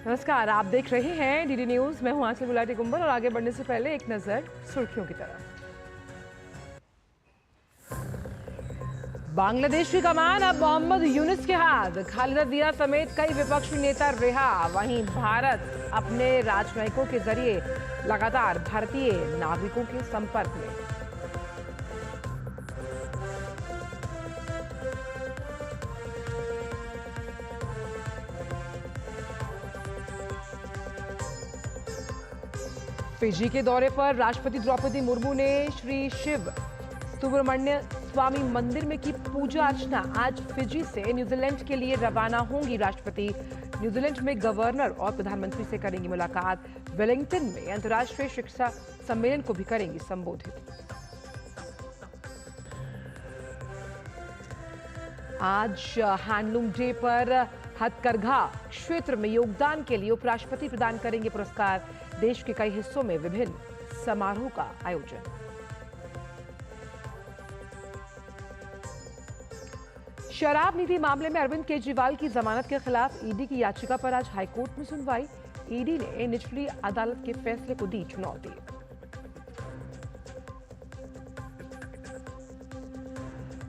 नमस्कार, आप देख रहे हैं डीडी न्यूज। मैं हूं आंचल गुलाटी गुंबर और आगे बढ़ने से पहले एक नजर सुर्खियों की तरफ। बांग्लादेश की कमान अब मोहम्मद यूनुस के हाथ। खालिदा जिया समेत कई विपक्षी नेता रिहा। वहीं भारत अपने राजनयिकों के जरिए लगातार भारतीय नागरिकों के संपर्क में। फिजी के दौरे पर राष्ट्रपति द्रौपदी मुर्मू ने श्री शिव सुब्रमण्य स्वामी मंदिर में की पूजा अर्चना। आज फिजी से न्यूजीलैंड के लिए रवाना होंगी राष्ट्रपति। न्यूजीलैंड में गवर्नर और प्रधानमंत्री से करेंगी मुलाकात। वेलिंगटन में अंतर्राष्ट्रीय शिक्षा सम्मेलन को भी करेंगी संबोधित। आज हैंडलूम डे पर हथकरघा क्षेत्र में योगदान के लिए उपराष्ट्रपति प्रदान करेंगे पुरस्कार। देश के कई हिस्सों में विभिन्न समारोह का आयोजन। शराब नीति मामले में अरविंद केजरीवाल की जमानत के खिलाफ ईडी की याचिका पर आज हाईकोर्ट में सुनवाई। ईडी ने निचली अदालत के फैसले को दी चुनौती।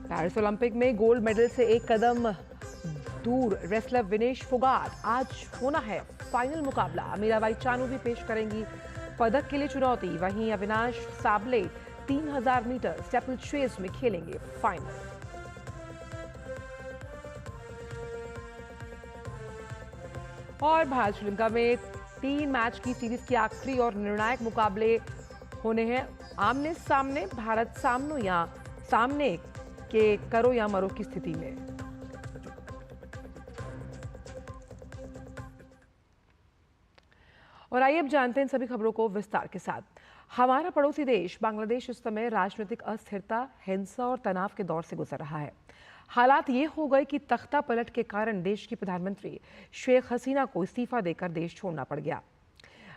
पेरिस ओलंपिक में गोल्ड मेडल से एक कदम दूर रेसलर विनेश फोगाट। आज होना है फाइनल मुकाबला। मीराबाई चानू भी पेश करेंगी पदक के लिए चुनौती। वहीं Avinash Sable 3000 metre steeplechase में खेलेंगे फाइनल। और भारत श्रीलंका में 3 मैच की सीरीज के आखिरी और निर्णायक मुकाबले होने हैं आमने सामने। भारत सामने के करो या मरो की स्थिति में। और आइए अब जानते हैं सभी खबरों को विस्तार के साथ। हमारा पड़ोसी देश बांग्लादेश इस समय राजनीतिक अस्थिरता, हिंसा और तनाव के दौर से गुजर रहा है। हालात ये हो गए कि तख्ता पलट के कारण देश की प्रधानमंत्री शेख हसीना को इस्तीफा देकर देश छोड़ना पड़ गया।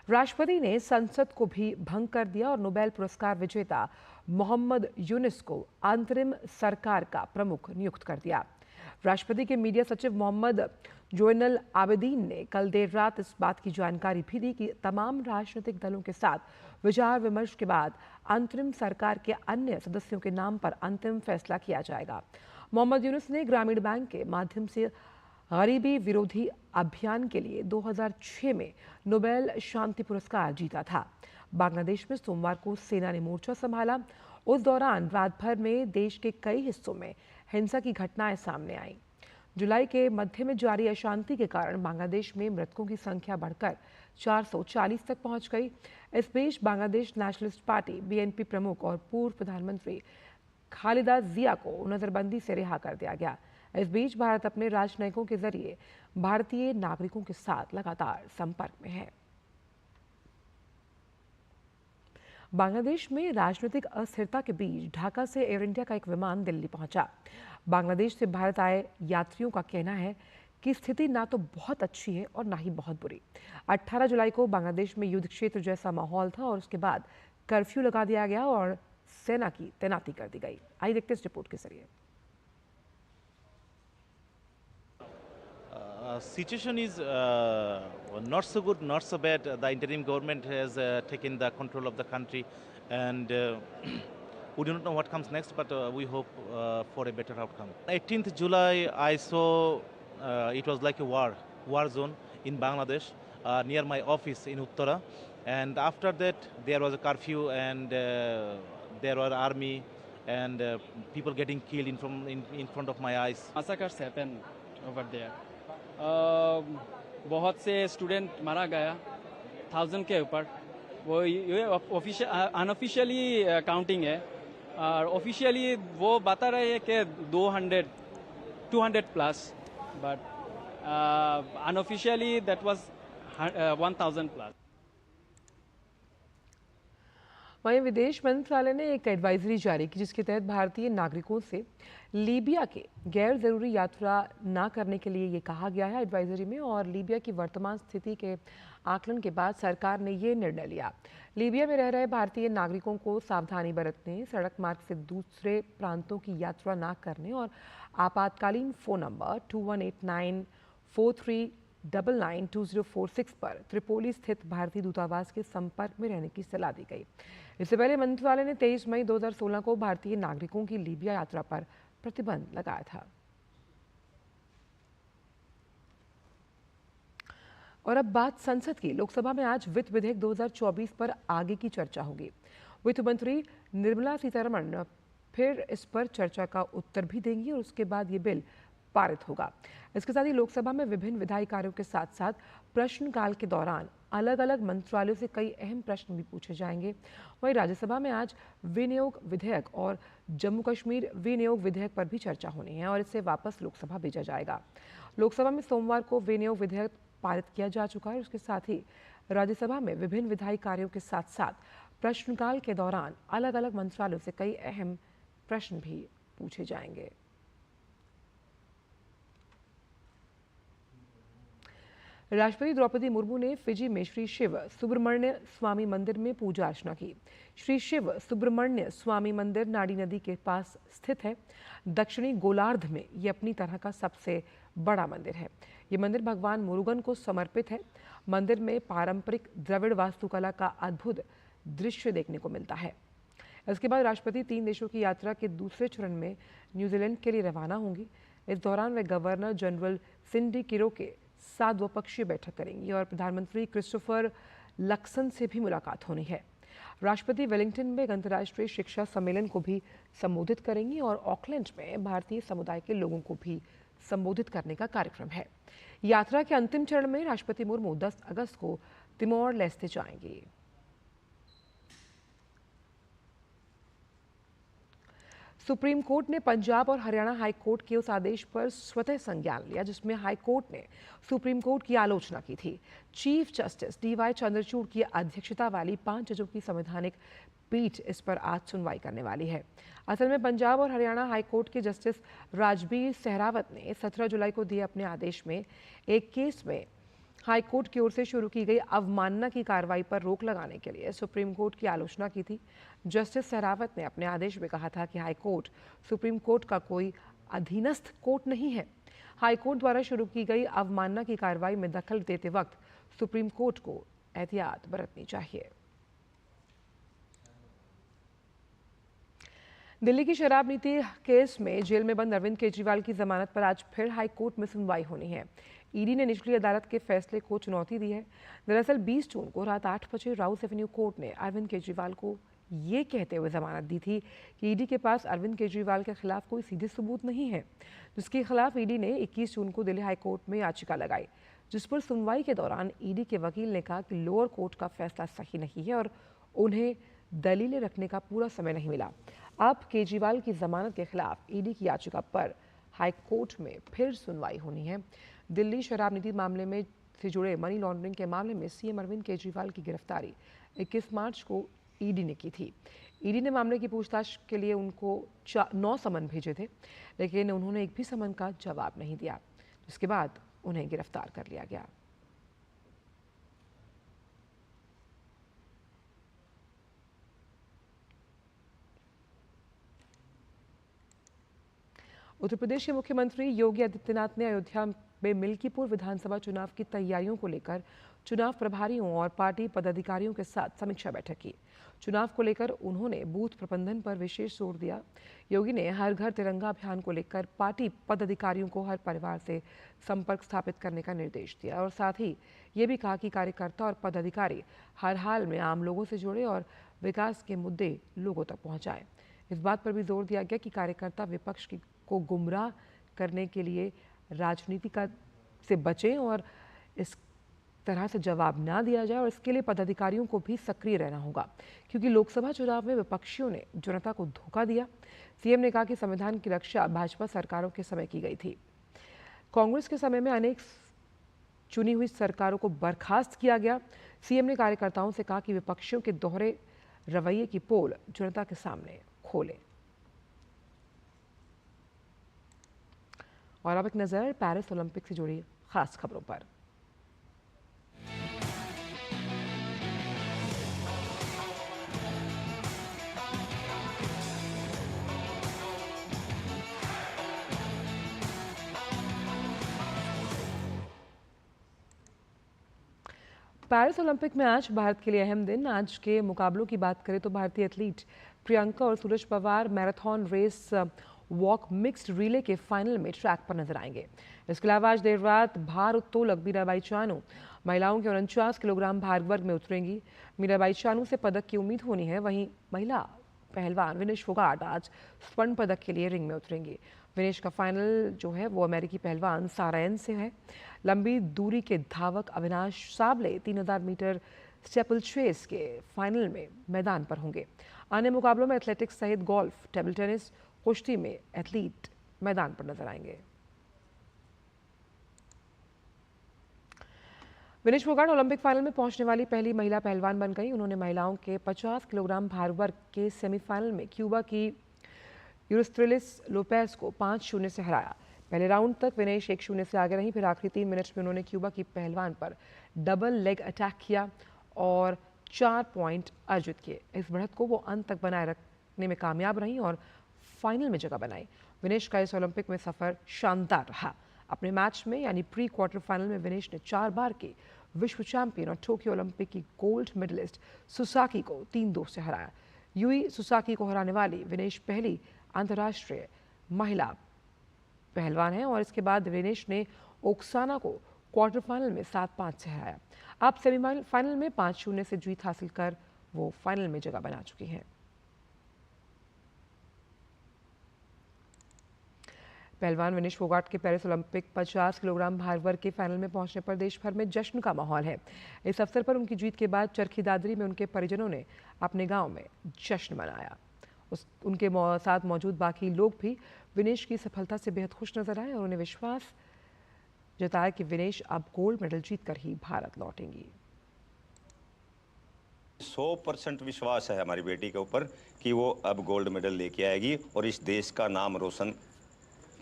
राष्ट्रपति ने संसद को भी भंग कर दिया और नोबेल पुरस्कार विजेता मोहम्मद यूनुस को अंतरिम सरकार का प्रमुख नियुक्त कर दिया। राष्ट्रपति के मीडिया सचिव मोहम्मद जोइनुल आबिदीन ने कल देर रात इस बात की जानकारी भी दी कि तमाम राजनीतिक दलों के साथ विचार विमर्श के बाद अंतरिम सरकार के अन्य सदस्यों के नाम पर अंतिम फैसला किया जाएगा। मोहम्मद यूनुस ने ग्रामीण बैंक के माध्यम से गरीबी विरोधी अभियान के लिए 2006 में नोबेल शांति पुरस्कार जीता था। बांग्लादेश में सोमवार को सेना ने मोर्चा संभाला। उस दौरान रात भर में देश के कई हिस्सों में हिंसा की घटनाएं सामने आईं। जुलाई के मध्य में जारी अशांति के कारण बांग्लादेश में मृतकों की संख्या बढ़कर 440 तक पहुंच गई। इस बीच बांग्लादेश नेशनलिस्ट पार्टी बीएनपी प्रमुख और पूर्व प्रधानमंत्री खालिदा जिया को नजरबंदी से रिहा कर दिया गया। इस बीच भारत अपने राजनयिकों के जरिए भारतीय नागरिकों के साथ लगातार संपर्क में है। बांग्लादेश में राजनीतिक अस्थिरता के बीच ढाका से एयर इंडिया का एक विमान दिल्ली पहुंचा। बांग्लादेश से भारत आए यात्रियों का कहना है कि स्थिति ना तो बहुत अच्छी है और ना ही बहुत बुरी। 18 जुलाई को बांग्लादेश में युद्ध क्षेत्र जैसा माहौल था और उसके बाद कर्फ्यू लगा दिया गया और सेना की तैनाती कर दी गई। आइए देखते हैं इस रिपोर्ट के जरिए। Situation is not so good, not so bad. The interim government has taken the control of the country, and we do not know what comes next, but we hope for a better outcome. 18th July, I saw it was like a war zone in Bangladesh near my office in Uttara, and after that there was a curfew, and there were army and people getting killed in front of my eyes. Massacres happen over there. बहुत से student मारा गया 1000 के ऊपर। वो ये unofficially counting है और ऑफिशियली वो बता रहे हैं कि 200 plus, but unofficially that was 1000 plus. वहीं विदेश मंत्रालय ने एक एडवाइजरी जारी की जिसके तहत भारतीय नागरिकों से लीबिया के गैर जरूरी यात्रा न करने के लिए ये कहा गया है एडवाइजरी में। और लीबिया की वर्तमान स्थिति के आकलन के बाद सरकार ने ये निर्णय लिया। लीबिया में रह रहे भारतीय नागरिकों को सावधानी बरतने, सड़क मार्ग से दूसरे प्रांतों की यात्रा न करने और आपातकालीन फ़ोन नंबर 992046 पर त्रिपोली स्थित भारतीय दूतावास के संपर्क में रहने की सलाह दी गई। इससे पहले मंत्रालय ने 23 मई 2016 को भारतीय नागरिकों की लीबिया यात्रा पर प्रतिबंध लगाया था। और अब बात संसद की। लोकसभा में आज वित्त विधेयक 2024 पर आगे की चर्चा होगी। वित्त मंत्री निर्मला सीतारमण फिर इस पर चर्चा का उत्तर भी देंगी और उसके बाद ये बिल पारित होगा। इसके साथ ही लोकसभा में विभिन्न विधायी कार्यों के साथ साथ प्रश्नकाल के दौरान अलग अलग मंत्रालयों से कई अहम प्रश्न भी पूछे जाएंगे। वहीं राज्यसभा में आज विनियोग विधेयक और जम्मू कश्मीर विनियोग विधेयक पर भी चर्चा होनी है और इसे वापस लोकसभा भेजा जाएगा। लोकसभा में सोमवार को विनियोग विधेयक पारित किया जा चुका है। उसके साथ ही राज्यसभा में विभिन्न विधायी कार्यों के साथ साथ प्रश्नकाल के दौरान अलग अलग मंत्रालयों से कई अहम प्रश्न भी पूछे जाएंगे। राष्ट्रपति द्रौपदी मुर्मू ने फिजी में श्री शिव सुब्रमण्य स्वामी मंदिर में पूजा अर्चना की। श्री शिव सुब्रमण्य स्वामी मंदिर नाडी नदी के पास स्थित है। दक्षिणी गोलार्ध में ये अपनी तरह का सबसे बड़ा मंदिर है। ये मंदिर भगवान मुरुगन को समर्पित है। मंदिर में पारंपरिक द्रविड़ वास्तुकला का अद्भुत दृश्य देखने को मिलता है। इसके बाद राष्ट्रपति 3 देशों की यात्रा के दूसरे चरण में न्यूजीलैंड के लिए रवाना होंगी। इस दौरान वे गवर्नर जनरल सिंडी किरो के साथ द्विपक्षीय बैठक करेंगी और प्रधानमंत्री क्रिस्टोफर लक्सन से भी मुलाकात होनी है। राष्ट्रपति वेलिंगटन में एक अंतर्राष्ट्रीय शिक्षा सम्मेलन को भी संबोधित करेंगी और ऑकलैंड में भारतीय समुदाय के लोगों को भी संबोधित करने का कार्यक्रम है। यात्रा के अंतिम चरण में राष्ट्रपति मुर्मू 10 अगस्त को तिमोर लेस्ते जाएंगी। सुप्रीम कोर्ट ने पंजाब और हरियाणा हाई कोर्ट के उस आदेश पर स्वतः संज्ञान लिया जिसमें हाई कोर्ट ने सुप्रीम कोर्ट की आलोचना की थी। चीफ जस्टिस DY चंद्रचूड़ की अध्यक्षता वाली 5 जजों की संवैधानिक पीठ इस पर आज सुनवाई करने वाली है। असल में पंजाब और हरियाणा हाई कोर्ट के जस्टिस राजबीर सहरावत ने 17 जुलाई को दिए अपने आदेश में एक केस में हाई कोर्ट की ओर से शुरू की गई अवमानना की कार्रवाई पर रोक लगाने के लिए सुप्रीम कोर्ट की आलोचना की थी। जस्टिस सहरावत ने अपने आदेश में कहा था कि हाई कोर्ट सुप्रीम कोर्ट का कोई अधीनस्थ कोर्ट नहीं है। हाई कोर्ट द्वारा शुरू की गई अवमानना की कार्रवाई में दखल देते वक्त सुप्रीम कोर्ट को एहतियात बरतनी चाहिए। दिल्ली की शराब नीति केस में जेल में बंद अरविंद केजरीवाल की जमानत पर आज फिर हाई कोर्ट में सुनवाई होनी है। ईडी ने निचली अदालत के फैसले को चुनौती दी है। दरअसल 20 जून को रात 8 बजे राउस एवेन्यू कोर्ट ने अरविंद केजरीवाल को ये कहते हुए जमानत दी थी कि ईडी के पास अरविंद केजरीवाल के खिलाफ कोई सीधे सबूत नहीं है, जिसके खिलाफ ईडी ने 21 जून को दिल्ली हाई कोर्ट में याचिका लगाई, जिस पर सुनवाई के दौरान ईडी के वकील ने कहा कि लोअर कोर्ट का फैसला सही नहीं है और उन्हें दलीलें रखने का पूरा समय नहीं मिला। अब केजरीवाल की जमानत के खिलाफ ईडी की याचिका पर हाई कोर्ट में फिर सुनवाई होनी है। दिल्ली शराब नीति मामले में से जुड़े मनी लॉन्ड्रिंग के मामले में सीएम अरविंद केजरीवाल की गिरफ्तारी 21 मार्च को ईडी ने की थी। ईडी ने मामले की पूछताछ के लिए उनको 9 समन भेजे थे, लेकिन उन्होंने एक भी समन का जवाब नहीं दिया, जिसके बाद उन्हें गिरफ्तार कर लिया गया। उत्तर प्रदेश के मुख्यमंत्री योगी आदित्यनाथ ने अयोध्या में मिल्कीपुर विधानसभा चुनाव की तैयारियों को लेकर चुनाव प्रभारियों और पार्टी पदाधिकारियों के साथ समीक्षा बैठक की। चुनाव को लेकर उन्होंने बूथ प्रबंधन पर विशेष जोर दिया। योगी ने हर घर तिरंगा अभियान को लेकर पार्टी पदाधिकारियों को हर परिवार से संपर्क स्थापित करने का निर्देश दिया और साथ ही ये भी कहा कि कार्यकर्ता और पदाधिकारी हर हाल में आम लोगों से जुड़े और विकास के मुद्दे लोगों तक पहुंचाएं। इस बात पर भी जोर दिया गया कि कार्यकर्ता विपक्ष को गुमराह करने के लिए राजनीति से बचें और इस तरह से जवाब ना दिया जाए और इसके लिए पदाधिकारियों को भी सक्रिय रहना होगा, क्योंकि लोकसभा चुनाव में विपक्षियों ने जनता को धोखा दिया। सीएम ने कहा कि संविधान की रक्षा भाजपा सरकारों के समय की गई थी। कांग्रेस के समय में अनेक चुनी हुई सरकारों को बर्खास्त किया गया। सीएम ने कार्यकर्ताओं से कहा कि विपक्षियों के दोहरे रवैये की पोल जनता के सामने खोले। और अब एक नजर पेरिस ओलंपिक से जुड़ी खास खबरों पर। पेरिस ओलंपिक में आज भारत के लिए अहम दिन। आज के मुकाबलों की बात करें तो भारतीय एथलीट प्रियंका और Suraj Pawar marathon race walk mixed relay के फाइनल में ट्रैक पर नजर आएंगे। इसके अलावा आज देर रात भार उत्तोलक मीराबाई चानू महिलाओं के 49 किलोग्राम भार वर्ग में उतरेंगी। मीराबाई चानू से पदक की उम्मीद होनी है। वहीं महिला पहलवान विनेश फोगाट आज स्वर्ण पदक के लिए रिंग में उतरेंगी। विनेश का फाइनल जो है वो अमेरिकी पहलवान सारा एन से है। लंबी दूरी के धावक Avinash Sable 3000 metre steeplechase के फाइनल में मैदान पर होंगे। अन्य मुकाबलों में एथलेटिक्स सहित गोल्फ, टेबल टेनिस, कुश्ती में एथलीट मैदान पर नजर आएंगे। विनेश फोगाट ओलंपिक फाइनल में पहुंचने वाली पहली महिला पहलवान बन गई। उन्होंने महिलाओं के 50 किलोग्राम भार वर्ग के सेमीफाइनल में क्यूबा की यूरिस्ट्रेलिस लोपेज को 5-0 से हराया। पहले राउंड तक विनेश 1-0 से आगे रही। फिर आखिरी 3 मिनट में उन्होंने क्यूबा की पहलवान पर डबल लेग अटैक किया और 4 पॉइंट अर्जित किए। इस बढ़त को वो अंत तक बनाए रखने में कामयाब रही और फाइनल में जगह बनाई। विनेश का इस ओलंपिक में सफर शानदार रहा। अपने मैच में यानी प्री क्वार्टर फाइनल में विनेश ने 4 बार के विश्व चैंपियन और टोक्यो ओलंपिक की गोल्ड मेडलिस्ट सुसाकी को 3-2 से हराया। यूई सुसाकी को हराने वाली विनेश पहली अंतर्राष्ट्रीय महिला पहलवान है और इसके बाद विनेश ने ओक्साना को क्वार्टर फाइनल में 7-5 से हराया। अब सेमीफाइनल में 5-0 से जीत हासिल कर वो फाइनल में जगह बना चुकी हैं। पहलवान विनेश फोगाट के पेरिस ओलंपिक 50 किलोग्राम भार वर्ग के फाइनल में पहुंचने पर देश भर में जश्न का माहौल है। इस अवसर पर उनकी जीत के बाद चरखी दादरी में उनके परिजनों ने अपने गांव में जश्न मनाया। उनके साथ मौजूद बाकी लोग भी विनेश की सफलता से बेहद खुश नजर आए और उन्हें विश्वास जताया कि विनेश अब गोल्ड मेडल जीतकर ही भारत लौटेंगी। 100% विश्वास है हमारी बेटी के ऊपर कि वो अब गोल्ड मेडल लेके आएगी और इस देश का नाम रोशन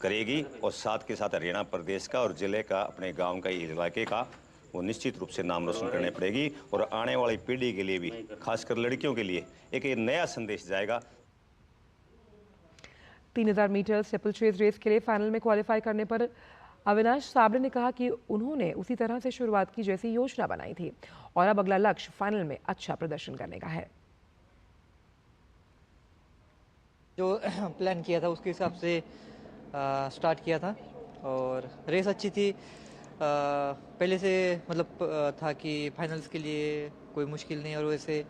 करेगी और साथ के साथ हरियाणा प्रदेश का और जिले का, अपने गांव का, इलाके का वो निश्चित रूप से नाम रोशन करने पड़ेगी और आने वाली पीढ़ी के लिए भी, खासकर लड़कियों के लिए एक नया संदेश जाएगा। 3000 मीटर स्टेपल चेस रेस के लिए फाइनल में क्वालिफाई करने पर अविनाश साबले ने कहा कि उन्होंने उसी तरह से शुरुआत की जैसी योजना बनाई थी और अब अगला लक्ष्य फाइनल में अच्छा प्रदर्शन करने का है। जो प्लान किया था उसके हिसाब से स्टार्ट किया था और रेस अच्छी थी। पहले से मतलब था कि फाइनल्स के लिए कोई मुश्किल नहीं और वैसे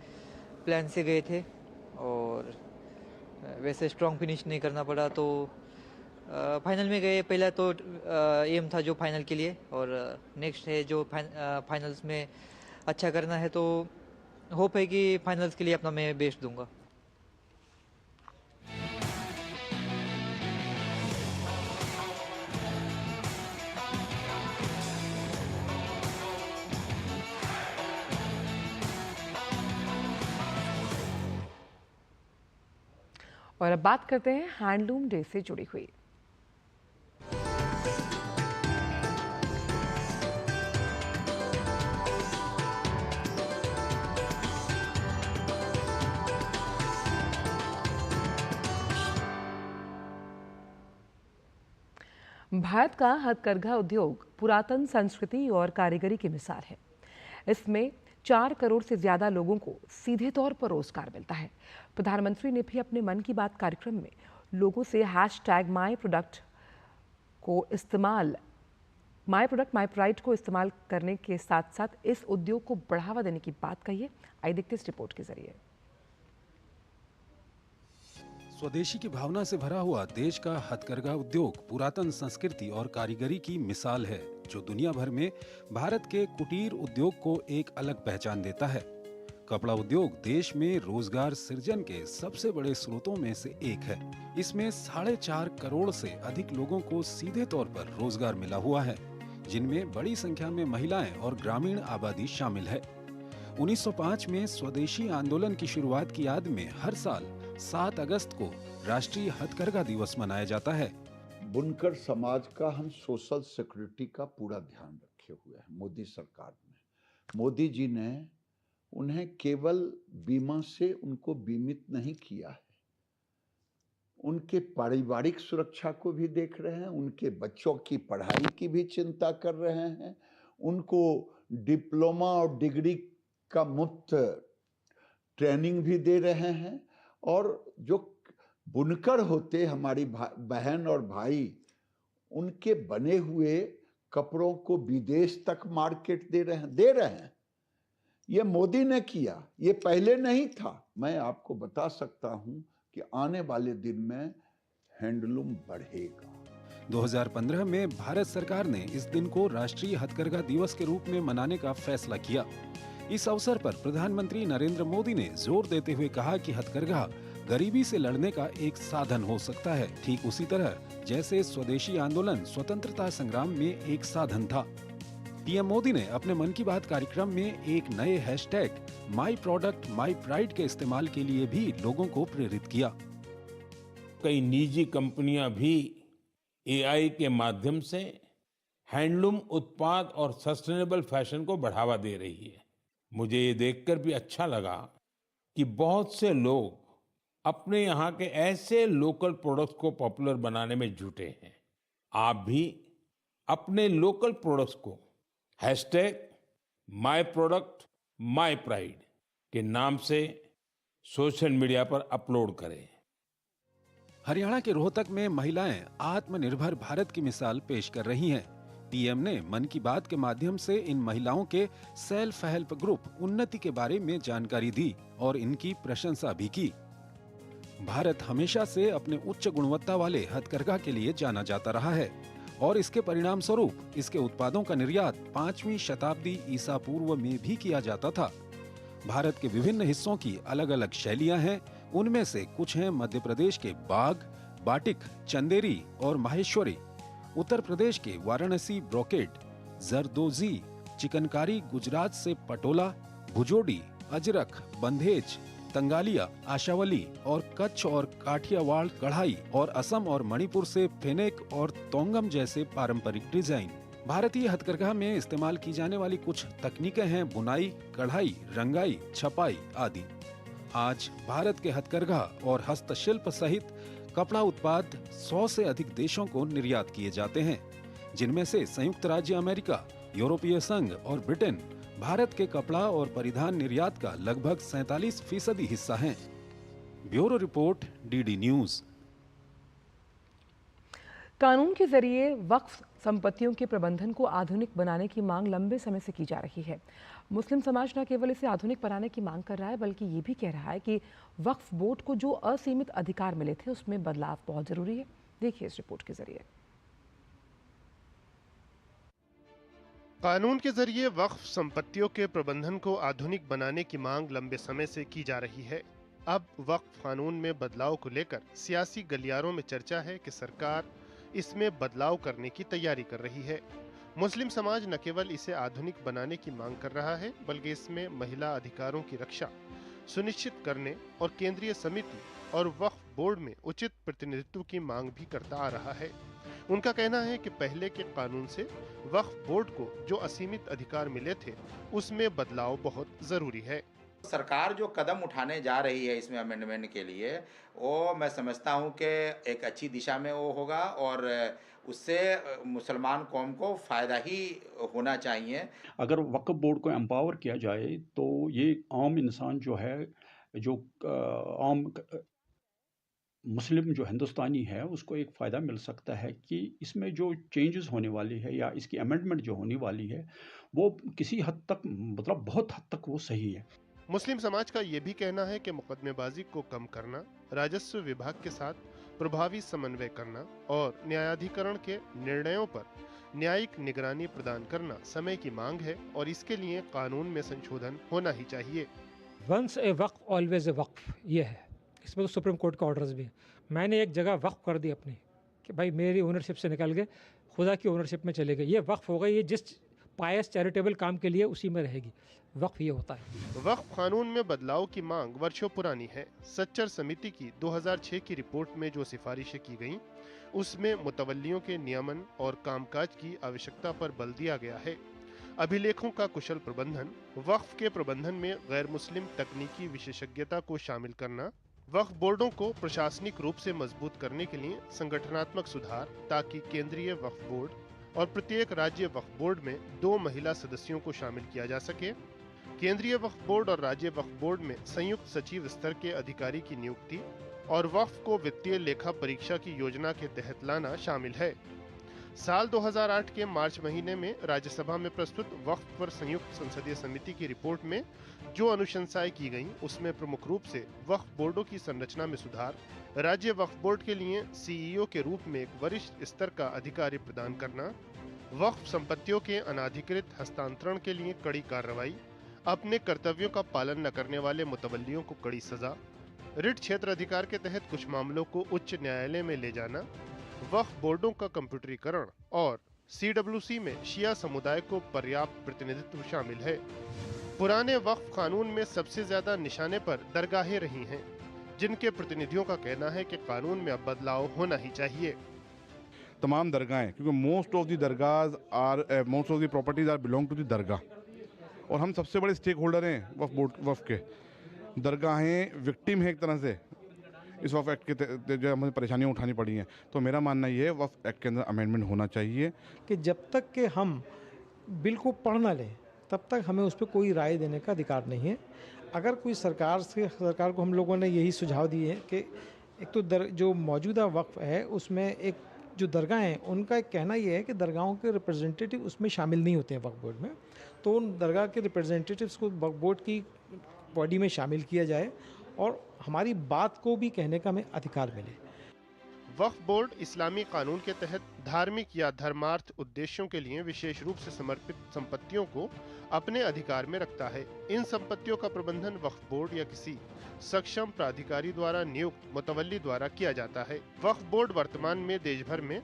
प्लान से गए थे और वैसे स्ट्रॉन्ग फिनिश नहीं करना पड़ा तो फाइनल में गए। पहला तो एम था जो फाइनल के लिए और नेक्स्ट है जो फाइनल्स में अच्छा करना है, तो होप है कि फाइनल्स के लिए अपना मैं बेस्ट दूंगा। और अब बात करते हैं हैंडलूम डे से जुड़ी हुई। भारत का हथकरघा उद्योग पुरातन संस्कृति और कारीगरी की मिसाल है। इसमें 4 करोड़ से ज्यादा लोगों को सीधे तौर पर रोजगार मिलता है। प्रधानमंत्री ने भी अपने मन की बात कार्यक्रम में लोगों से #माई प्रोडक्ट माई प्राइड को इस्तेमाल करने के साथ साथ इस उद्योग को बढ़ावा देने की बात कही है। आइए देखते इस रिपोर्ट के जरिए। स्वदेशी की भावना से भरा हुआ देश का हथकरघा उद्योग पुरातन संस्कृति और कारीगरी की मिसाल है, जो दुनिया भर में भारत के कुटीर उद्योग को एक अलग पहचान देता है। कपड़ा उद्योग देश में रोजगार सृजन के सबसे बड़े स्रोतों में से एक है। इसमें 4.5 करोड़ से अधिक लोगों को सीधे तौर पर रोजगार मिला हुआ है, जिनमें बड़ी संख्या में महिलाएं और ग्रामीण आबादी शामिल है। 1905 में स्वदेशी आंदोलन की शुरुआत की याद में हर साल 7 अगस्त को राष्ट्रीय हथकरघा दिवस मनाया जाता है। बुनकर समाज का हम सोशल सिक्योरिटी का पूरा ध्यान रखे हुए हैं। मोदी सरकार ने, मोदी जी ने उन्हें केवल बीमा से उनको बीमित नहीं किया है, उनके पारिवारिक सुरक्षा को भी देख रहे हैं, उनके बच्चों की पढ़ाई की भी चिंता कर रहे हैं, उनको डिप्लोमा और डिग्री का मुफ्त ट्रेनिंग भी दे रहे हैं, और जो बुनकर होते हमारी बहन और भाई, उनके बने हुए कपड़ों को विदेश तक मार्केट दे रहे हैं। ये मोदी ने किया, ये पहले नहीं था। मैं आपको बता सकता हूं कि आने वाले दिन में हैंडलूम बढ़ेगा। 2015 में भारत सरकार ने इस दिन को राष्ट्रीय हथकरघा दिवस के रूप में मनाने का फैसला किया। इस अवसर पर प्रधानमंत्री नरेंद्र मोदी ने जोर देते हुए कहा कि हथकरघा गरीबी से लड़ने का एक साधन हो सकता है, ठीक उसी तरह जैसे स्वदेशी आंदोलन स्वतंत्रता संग्राम में एक साधन था। पीएम मोदी ने अपने मन की बात कार्यक्रम में एक नए hashtag my product my pride के इस्तेमाल के लिए भी लोगों को प्रेरित किया। कई निजी कंपनियां भी एआई के माध्यम से हैंडलूम उत्पाद और सस्टेनेबल फैशन को बढ़ावा दे रही है। मुझे ये देखकर भी अच्छा लगा कि बहुत से लोग अपने यहाँ के ऐसे लोकल प्रोडक्ट्स को पॉपुलर बनाने में जुटे हैं। आप भी अपने लोकल प्रोडक्ट्स को hashtag my product my pride के नाम से सोशल मीडिया पर अपलोड करें। हरियाणा के रोहतक में महिलाएं आत्मनिर्भर भारत की मिसाल पेश कर रही हैं। पीएम ने मन की बात के माध्यम से इन महिलाओं के सेल्फ हेल्प ग्रुप उन्नति के बारे में जानकारी दी और इनकी प्रशंसा भी की। भारत हमेशा से अपने उच्च गुणवत्ता वाले हथकरघा के लिए जाना जाता रहा है और इसके परिणाम स्वरूप इसके उत्पादों का निर्यात 5वीं शताब्दी ईसा पूर्व में भी किया जाता था। भारत के विभिन्न हिस्सों की अलग अलग शैलियां हैं। उनमें से कुछ हैं मध्य प्रदेश के बाग, बाटिक, चंदेरी और माहेश्वरी, उत्तर प्रदेश के वाराणसी ब्रोकेड, जरदोजी, चिकनकारी गुजरात से पटोला, भुजोडी, अजरक, बंधेज, तंगालिया, आशावली और कच्छ और काठियावाड़ कढ़ाई और असम और मणिपुर से फेनेक और तोंगम जैसे पारंपरिक डिजाइन। भारतीय हथकरघा में इस्तेमाल की जाने वाली कुछ तकनीकें हैं बुनाई, कढ़ाई, रंगाई, छपाई आदि। आज भारत के हथकरघा और हस्तशिल्प सहित कपड़ा उत्पाद 100 से अधिक देशों को निर्यात किए जाते हैं, जिनमें से संयुक्त राज्य अमेरिका, यूरोपीय संघ और ब्रिटेन भारत के कपड़ा और परिधान निर्यात का लगभग 47% हिस्सा हैं। Bureau report, DD news. कानून के जरिए वक्फ संपत्तियों के प्रबंधन को आधुनिक बनाने की मांग लंबे समय से की जा रही है। मुस्लिम समाज न केवल इसे आधुनिक बनाने की मांग कर रहा है, बल्कि ये भी कह रहा है कि वक्फ बोर्ड को जो असीमित अधिकार मिले थे उसमें बदलाव बहुत जरूरी है। देखिए इस रिपोर्ट के जरिए। कानून के जरिए वक्फ संपत्तियों के प्रबंधन को आधुनिक बनाने की मांग लंबे समय से की जा रही है। अब वक्फ कानून में बदलाव को लेकर सियासी गलियारों में चर्चा है कि सरकार इसमें बदलाव करने की तैयारी कर रही है। मुस्लिम समाज न केवल इसे आधुनिक बनाने की मांग कर रहा है, बल्कि इसमें महिला अधिकारों की रक्षा सुनिश्चित करने और केंद्रीय समिति और वक्फ बोर्ड में उचित प्रतिनिधित्व की मांग भी करता आ रहा है। उनका कहना है कि पहले के कानून से वक्फ बोर्ड को जो असीमित अधिकार मिले थे उसमें बदलाव बहुत जरूरी है। सरकार जो कदम उठाने जा रही है इसमें अमेंडमेंट के लिए, वो मैं समझता हूं कि एक अच्छी दिशा में वो होगा और उससे मुसलमान कौम को फ़ायदा ही होना चाहिए। अगर वक्फ बोर्ड को एम्पावर किया जाए तो ये आम इंसान जो है, जो आम मुस्लिम जो हिंदुस्तानी है, उसको एक फ़ायदा मिल सकता है कि इसमें जो चेंजेस होने वाली है या इसकी अमेंडमेंट जो होने वाली है वो किसी हद तक, मतलब बहुत हद तक वो सही है। मुस्लिम समाज का ये भी कहना है कि मुकदमेबाजी को कम करना, राजस्व विभाग के साथ प्रभावी समन्वय करना और न्यायाधिकरण के निर्णयों पर न्यायिक निगरानी प्रदान करना समय की मांग है और इसके लिए कानून में संशोधन होना ही चाहिए। Once a Waqf always a वक्फ, ये है। इसमें तो सुप्रीम कोर्ट का ऑर्डर्स भी है। मैंने एक जगह वक्फ कर दी अपनी कि भाई मेरी ओनरशिप से निकल गए, खुदा की ओनरशिप में चले गए, ये वक्फ हो गई। ये जिस पायस चैरिटेबल काम के लिए उसी में रहेगी। वक्फ ये होता है। वक्फ कानून में बदलाव की मांग वर्षों पुरानी है। सच्चर समिति की 2006 की रिपोर्ट में जो सिफारिशें की गईं, उसमें मुतवल्लियों के नियमन और कामकाज की आवश्यकता पर बल दिया गया है। अभिलेखों का कुशल प्रबंधन, वक्फ के प्रबंधन में गैर मुस्लिम तकनीकी विशेषज्ञता को शामिल करना, वक्फ बोर्डों को प्रशासनिक रूप से मजबूत करने के लिए संगठनात्मक सुधार, ताकि केंद्रीय वक्फ बोर्ड और प्रत्येक राज्य वक्फ बोर्ड में 2 महिला सदस्यों को शामिल किया जा सके। केंद्रीय वक्फ बोर्ड और राज्य वक्फ बोर्ड में संयुक्त सचिव स्तर के अधिकारी की नियुक्ति और वक्फ को वित्तीय लेखा परीक्षा की योजना के तहत लाना शामिल है। साल 2008 के मार्च महीने में राज्यसभा में प्रस्तुत वक्फ पर संयुक्त संसदीय समिति की रिपोर्ट में जो अनुशंसाएं की गईं, उसमें प्रमुख रूप से वक्फ बोर्डों की संरचना में सुधार, राज्य वक्फ बोर्ड के लिए सीईओ के रूप में एक वरिष्ठ स्तर का अधिकारी प्रदान करना, वक्फ संपत्तियों के अनाधिकृत हस्तांतरण के लिए कड़ी कार्रवाई, अपने कर्तव्यों का पालन न करने वाले मुतवल्लियों को कड़ी सजा, रिट क्षेत्र अधिकार के तहत कुछ मामलों को उच्च न्यायालय में ले जाना, वक्फ बोर्डों का कंप्यूटरीकरण और CWC में शिया समुदाय को पर्याप्त प्रतिनिधित्व शामिल है। पुराने वक्फ कानून में सबसे ज्यादा निशाने पर दरगाहें रही हैं, जिनके प्रतिनिधियों का कहना है कि कानून में अब बदलाव होना ही चाहिए। तमाम दरगाहें, क्योंकि most of the properties are belong to the dargah, और हम सबसे बड़े स्टेक होल्डर हैं वक्फ के। दरगाहें विक्टिम है एक तरह से इस वक्फ एक्ट के जो हमें परेशानियाँ उठानी पड़ी हैं। तो मेरा मानना ये है वक्फ एक्ट के अंदर अमेंडमेंट होना चाहिए कि जब तक कि हम बिल को पढ़ ना लें तब तक हमें उस पर कोई राय देने का अधिकार नहीं है। अगर कोई सरकार को हम लोगों ने यही सुझाव दिए हैं कि एक तो जो मौजूदा वक्फ है उसमें एक जो दरगाह हैं उनका एक कहना ये है कि दरगाहों के रिप्रेजेंटेटिव उसमें शामिल नहीं होते हैं वक्फ बोर्ड में, तो उन दरगाह के रिप्रेजेंटेटिव्स को वक्फ बोर्ड की बॉडी में शामिल किया जाए और हमारी बात को भी कहने का हमें अधिकार मिले। वक्फ बोर्ड इस्लामी कानून के तहत धार्मिक या धर्मार्थ उद्देश्यों के लिए विशेष रूप से समर्पित संपत्तियों को अपने अधिकार में रखता है। इन संपत्तियों का प्रबंधन वक्फ बोर्ड या किसी सक्षम प्राधिकारी द्वारा नियुक्त मुतवल्ली द्वारा किया जाता है। वक्फ बोर्ड वर्तमान में देश भर में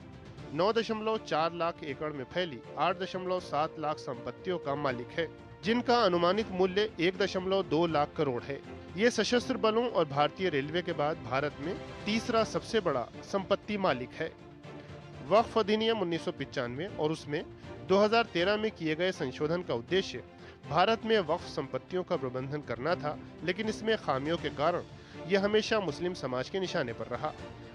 9.4 लाख एकड़ में फैली 8.7 लाख संपत्तियों का मालिक है, जिनका अनुमानित मूल्य 1.2 लाख करोड़ है। ये सशस्त्र बलों और भारतीय रेलवे के बाद भारत में तीसरा सबसे बड़ा संपत्ति मालिक है। वक्फ अधिनियम 1995 और उसमें 2013 में किए गए संशोधन का उद्देश्य भारत में वक्फ संपत्तियों का प्रबंधन करना था, लेकिन इसमें खामियों के कारण यह हमेशा मुस्लिम समाज के निशाने पर रहा।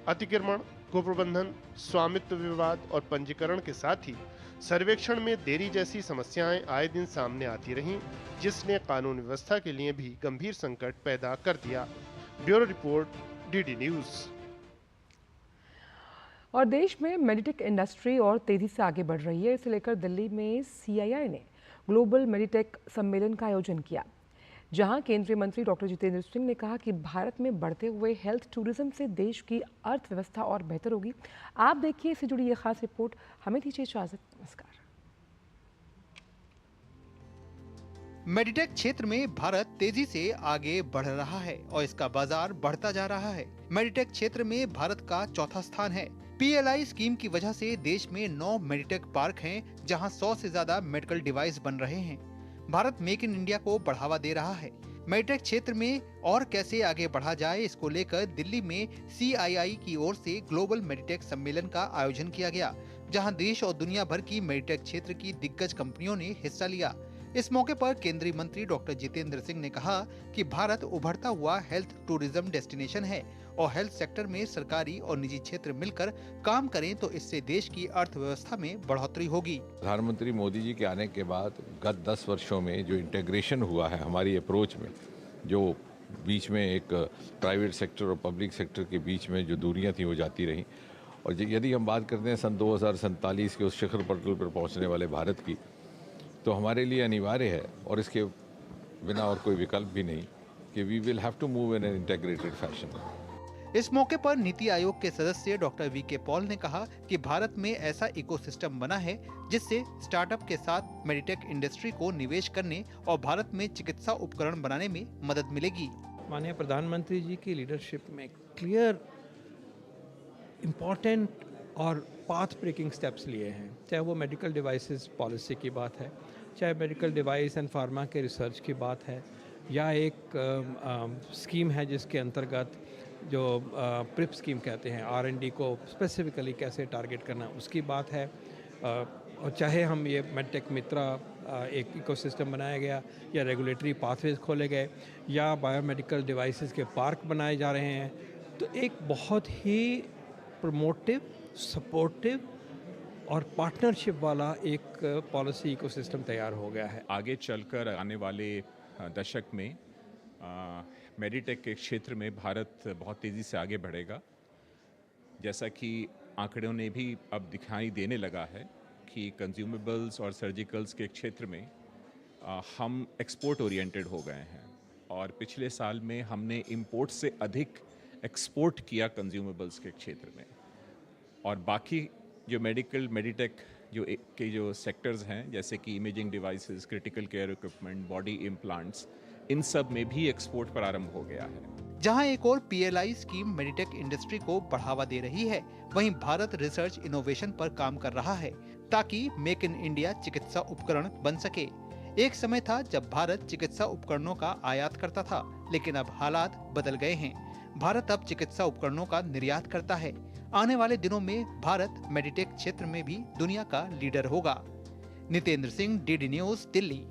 अतिक्रमण, कुप्रबंधन, स्वामित्व विवाद और पंजीकरण के साथ ही सर्वेक्षण में देरी जैसी समस्याएं आए दिन सामने आती रहीं, जिसने कानून व्यवस्था के लिए भी गंभीर संकट पैदा कर दिया। Bureau report, DD news. और देश में मेडिटेक इंडस्ट्री और तेजी से आगे बढ़ रही है। इसे लेकर दिल्ली में CII ने ग्लोबल मेडिटेक सम्मेलन का आयोजन किया, जहां केंद्रीय मंत्री डॉक्टर जितेंद्र सिंह ने कहा कि भारत में बढ़ते हुए हेल्थ टूरिज्म से देश की अर्थव्यवस्था और बेहतर होगी। आप देखिए इससे जुड़ी ये खास रिपोर्ट। हमें दीजिए इजाजत। नमस्कार। मेडिटेक क्षेत्र में भारत तेजी से आगे बढ़ रहा है और इसका बाजार बढ़ता जा रहा है। मेडिटेक क्षेत्र में भारत का चौथा स्थान है। PLI स्कीम की वजह से देश में 9 मेडिटेक पार्क हैं, जहां 100 से ज्यादा मेडिकल डिवाइस बन रहे हैं। भारत मेक इन इंडिया को बढ़ावा दे रहा है। मेडिटेक क्षेत्र में और कैसे आगे बढ़ा जाए, इसको लेकर दिल्ली में CII की ओर से ग्लोबल मेडिटेक सम्मेलन का आयोजन किया गया, जहां देश और दुनिया भर की मेडिटेक क्षेत्र की दिग्गज कंपनियों ने हिस्सा लिया। इस मौके पर केंद्रीय मंत्री डॉक्टर जितेंद्र सिंह ने कहा कि भारत उभरता हुआ हेल्थ टूरिज्म डेस्टिनेशन है और हेल्थ सेक्टर में सरकारी और निजी क्षेत्र मिलकर काम करें तो इससे देश की अर्थव्यवस्था में बढ़ोतरी होगी। प्रधानमंत्री मोदी जी के आने के बाद गत 10 वर्षों में जो इंटीग्रेशन हुआ है हमारी अप्रोच में, जो बीच में एक प्राइवेट सेक्टर और पब्लिक सेक्टर के बीच में जो दूरियां थी वो जाती रहीं, और यदि हम बात करते हैं सन 2047 के उस शिखर पटल पर पहुंचने वाले भारत की, तो हमारे लिए अनिवार्य है और इसके बिना और कोई विकल्प भी नहीं कि we will have to move in an integrated fashion. इस मौके पर नीति आयोग के सदस्य डॉक्टर VK पॉल ने कहा कि भारत में ऐसा इकोसिस्टम बना है जिससे स्टार्टअप के साथ मेडिटेक इंडस्ट्री को निवेश करने और भारत में चिकित्सा उपकरण बनाने में मदद मिलेगी। माननीय प्रधानमंत्री जी की लीडरशिप में क्लियर, इम्पोर्टेंट और पाथ ब्रेकिंग स्टेप्स लिए हैं, चाहे वो मेडिकल डिवाइसेस पॉलिसी की बात है, चाहे मेडिकल डिवाइस एंड फार्मा के रिसर्च की बात है, या एक स्कीम है जिसके अंतर्गत जो प्रिप स्कीम कहते हैं, R&D को स्पेसिफिकली कैसे टारगेट करना उसकी बात है, और चाहे हम ये मेडटेक मित्रा एक इकोसिस्टम बनाया गया, या रेगुलेटरी पाथवेज खोले गए, या बायोमेडिकल डिवाइसेस के पार्क बनाए जा रहे हैं, तो एक बहुत ही प्रमोटिव, सपोर्टिव और पार्टनरशिप वाला एक पॉलिसी इकोसिस्टम तैयार हो गया है। आगे चलकर आने वाले दशक में मेडिटेक के क्षेत्र में भारत बहुत तेज़ी से आगे बढ़ेगा। जैसा कि आंकड़ों ने भी अब दिखाई देने लगा है कि कंज्यूमेबल्स और सर्जिकल्स के क्षेत्र में हम एक्सपोर्ट ओरिएंटेड हो गए हैं और पिछले साल में हमने इंपोर्ट से अधिक एक्सपोर्ट किया कंज्यूमेबल्स के क्षेत्र में। और बाकी जो मेडिटेक जो सेक्टर्स हैं जैसे कि imaging devices, critical care equipment, body implants, इन सब में भी एक्सपोर्ट प्रारंभ हो गया है। जहां एक और PLI स्कीम मेडिटेक इंडस्ट्री को बढ़ावा दे रही है, वहीं भारत रिसर्च इनोवेशन पर काम कर रहा है ताकि मेक इन इंडिया चिकित्सा उपकरण बन सके। एक समय था जब भारत चिकित्सा उपकरणों का आयात करता था, लेकिन अब हालात बदल गए हैं। भारत अब चिकित्सा उपकरणों का निर्यात करता है। आने वाले दिनों में भारत मेडिटेक क्षेत्र में भी दुनिया का लीडर होगा। Nitendra Singh, DD news, Delhi.